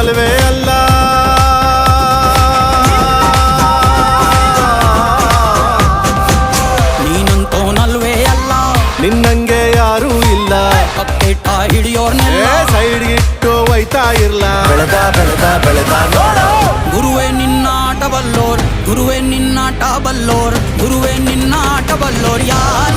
ನಲ್ವೇ ಅಲ್ಲ. ನೀನಂತೋ ನಲ್ವೇ ಅಲ್ಲ, ನಿನ್ನಂಗೆ ಯಾರೂ ಇಲ್ಲ. ಕಪ್ಪೆಟ್ಟ ಹಿಡಿಯೋರ್ನೆಲ್ಲ ಸೈಡ್ ಇಟ್ಟು ಒಯ್ತಾ ಇರ್ಲ. ಬೆಳೆದ ಬೆಳೆದ ಬೆಳೆದ ನೋಡು. ಗುರುವೇ ನಿನ್ನಾಟ ಬಲ್ಲೋರ್, ಗುರುವೇ ನಿನ್ನಾಟ ಬಲ್ಲೋರ್, ಗುರುವೇ ನಿನ್ನಾಟ ಬಲ್ಲೋರ್ ಯಾರು